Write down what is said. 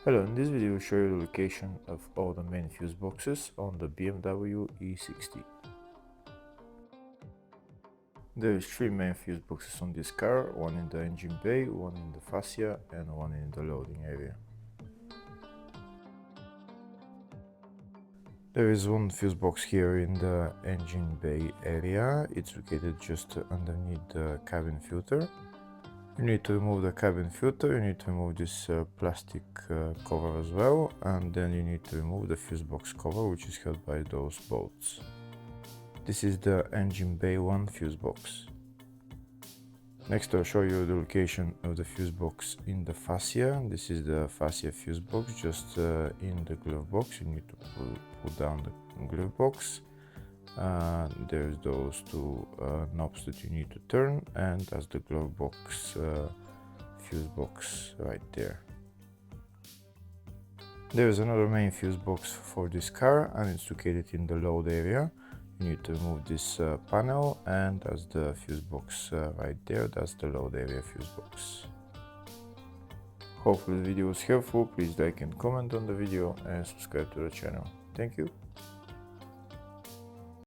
Hello, in this video I will show you the location of all the main fuse boxes on the BMW E60. There is 3 main fuse boxes on this car, one in the engine bay, one in the fascia and one in the loading area. There is one fuse box here in the engine bay area. It's located just underneath the cabin filter. You need to remove the cabin filter, you need to remove this plastic cover as well, and then you need to remove the fuse box cover, which is held by those bolts. This is the engine bay 1 fuse box. Next I'll show you the location of the fuse box in the fascia. This is the fascia fuse box, just in the glove box. You need to pull down the glove box. There's those 2 knobs that you need to turn, and that's the glove box fuse box right there. There's another main fuse box for this car, and it's located in the load area. You need to remove this panel, and that's the fuse box right there. That's the load area fuse box. Hopefully the video was helpful. Please like and comment on the video and subscribe to the channel. Thank you.